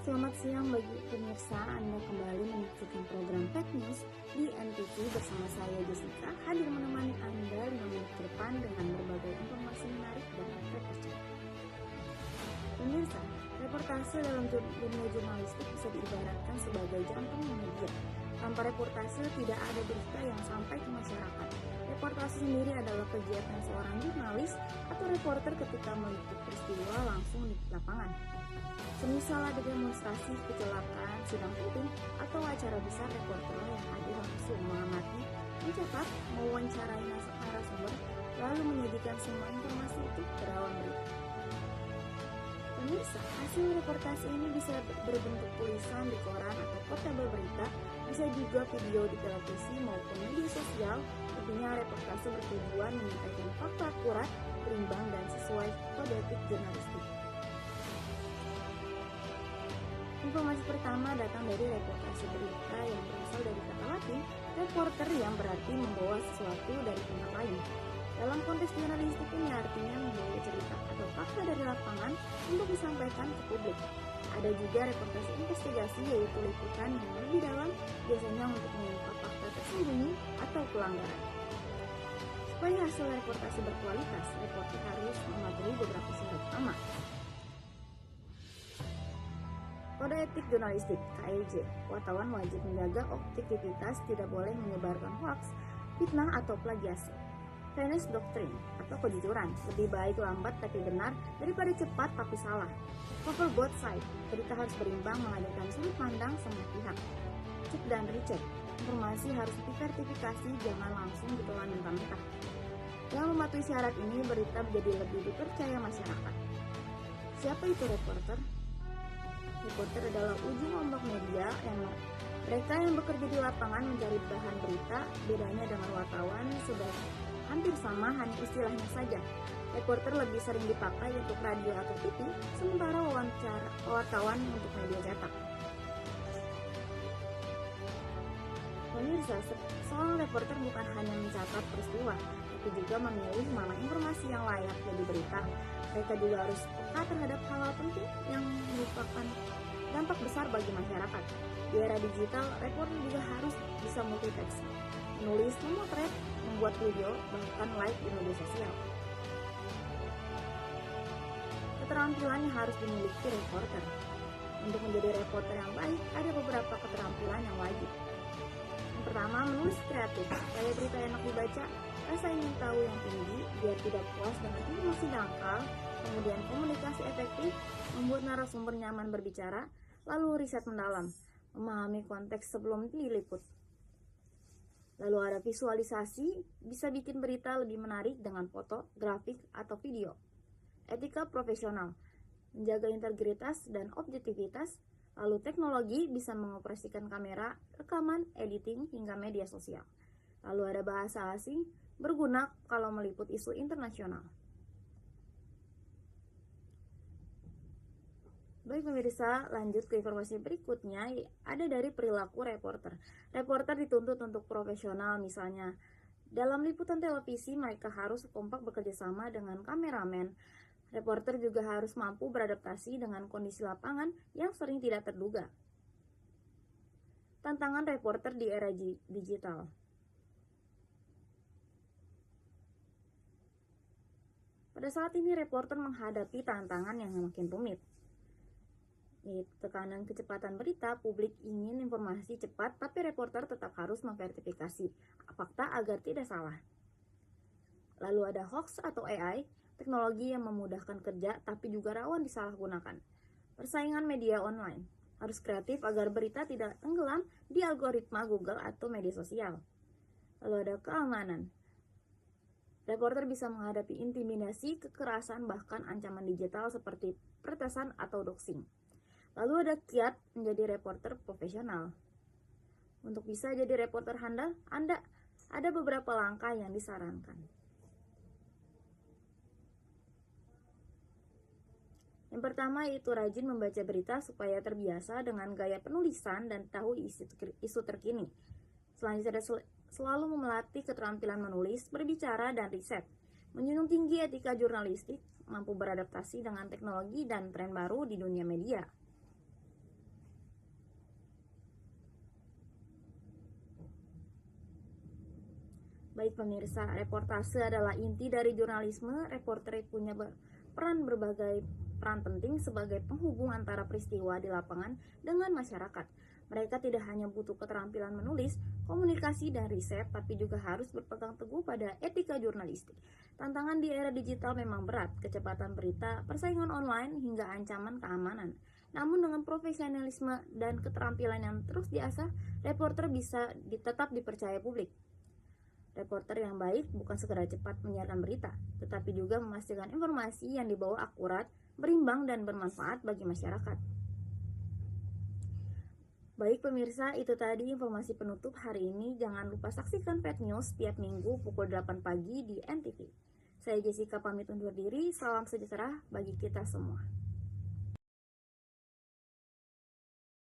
Selamat siang bagi pemirsa, Anda kembali menyaksikan program Tech News di NTV bersama saya Jessica, hadir menemani Anda 5 menit ke depan dengan berbagai informasi menarik dan terpercaya. Pemirsa, reportase dalam dunia jurnalistik bisa diibaratkan sebagai jantung media. Tanpa reportase tidak ada berita yang sampai ke masyarakat. Reportase sendiri adalah kegiatan seorang jurnalis atau reporter ketika meliput peristiwa langsung di lapangan. Semisal ada demonstrasi, kecelakaan, sidang penting, atau acara besar, reporter yang hadir langsung mengamati, mencatat, mewawancarai narasumber, lalu menyajikan semua informasi itu ke dalam berita. Pemirsa, hasil reportase ini bisa berbentuk tulisan di koran atau portable berita, bisa juga video di televisi maupun media sosial. Intinya reportase bertujuan menyampaikan fakta akurat, berimbang, dan sesuai kode etik jurnalistik. Informasi pertama datang dari reportase berita yang berasal dari kata Latin, reporter, yang berarti membawa sesuatu dari tempat lain. Dalam konteks jurnalistik ini artinya membawa cerita atau fakta dari lapangan untuk disampaikan ke publik. Ada juga reportase investigasi, yaitu liputan yang lebih dalam, biasanya untuk mengungkap fakta tersembunyi atau pelanggaran. Supaya hasil reportase berkualitas, reporter harus mematuhi beberapa syarat utama. Kode etik jurnalistik (KEJ), wartawan wajib menjaga objektivitas, tidak boleh menyebarkan hoaks, fitnah atau plagiasi. Fairness Doctrine atau kejujuran, lebih baik lambat tapi benar daripada cepat tapi salah. Cover both sides, berita harus berimbang mengajarkan sudut pandang semua pihak. Cek dan recheck, informasi harus diversifikasi, jangan langsung ditelan mentah-mentah. Yang mematuhi syarat ini, berita menjadi lebih dipercaya masyarakat. Siapa itu reporter? Reporter adalah ujung ombak media mereka yang bekerja di lapangan mencari bahan berita. Bedanya dengan wartawan sudah hampir sama, hanya istilahnya saja. Reporter lebih sering dipakai untuk radio atau TV, sementara wartawan untuk media cetak. Pemirsa, seorang reporter bukan hanya mencatat peristiwa, tapi juga memilih mana informasi yang layak jadi berita. Mereka juga harus peka terhadap hal-hal penting yang merupakan dampak besar bagi masyarakat. Di era digital, reporter juga harus bisa multitasking, menulis, memotret, membuat video, bahkan live di media sosial. Keterampilan yang harus dimiliki reporter. Untuk menjadi reporter yang baik, ada beberapa keterampilan yang wajib. Yang pertama, menulis kreatif, supaya berita enak dibaca, rasa ingin tahu yang tinggi, biar tidak puas dengan informasi dangkal, kemudian komunikasi efektif, membuat narasumber nyaman berbicara, lalu riset mendalam, memahami konteks sebelum diliput. Lalu ada visualisasi, bisa bikin berita lebih menarik dengan foto, grafik, atau video. Etika profesional, menjaga integritas dan objektivitas. Lalu teknologi, bisa mengoperasikan kamera, rekaman, editing, hingga media sosial. Lalu ada bahasa asing, berguna kalau meliput isu internasional. Baik pemirsa, lanjut ke informasi berikutnya, ada dari perilaku reporter. Reporter dituntut untuk profesional, misalnya dalam liputan televisi mereka harus kompak bekerja sama dengan kameramen. Reporter juga harus mampu beradaptasi dengan kondisi lapangan yang sering tidak terduga. Tantangan reporter di era digital. Pada saat ini reporter menghadapi tantangan yang makin rumit. Tekanan kecepatan berita, publik ingin informasi cepat, tapi reporter tetap harus memverifikasi fakta agar tidak salah. Lalu ada hoax atau AI, teknologi yang memudahkan kerja tapi juga rawan disalahgunakan. Persaingan media online, harus kreatif agar berita tidak tenggelam di algoritma Google atau media sosial. Lalu ada keamanan. Reporter bisa menghadapi intimidasi, kekerasan, bahkan ancaman digital seperti peretasan atau doxing. Lalu ada kiat menjadi reporter profesional. Untuk bisa jadi reporter handal, Anda ada beberapa langkah yang disarankan. Yang pertama yaitu rajin membaca berita supaya terbiasa dengan gaya penulisan dan tahu isu terkini. Selanjutnya ada selalu melatih keterampilan menulis, berbicara, dan riset. Menjunjung tinggi etika jurnalistik, mampu beradaptasi dengan teknologi dan tren baru di dunia media. Baik pemirsa, reportase adalah inti dari jurnalisme. Reporter punya berbagai peran penting sebagai penghubung antara peristiwa di lapangan dengan masyarakat. Mereka tidak hanya butuh keterampilan menulis, komunikasi, dan riset, tapi juga harus berpegang teguh pada etika jurnalistik. Tantangan di era digital memang berat, kecepatan berita, persaingan online, hingga ancaman keamanan. Namun dengan profesionalisme dan keterampilan yang terus diasah, reporter bisa tetap dipercaya publik. Reporter yang baik bukan sekedar cepat menyiarkan berita, tetapi juga memastikan informasi yang dibawa akurat, berimbang, dan bermanfaat bagi masyarakat. Baik pemirsa, itu tadi informasi penutup hari ini. Jangan lupa saksikan Pet News setiap minggu pukul 8 pagi di NTV. Saya Jessica pamit undur diri, salam sejahtera bagi kita semua.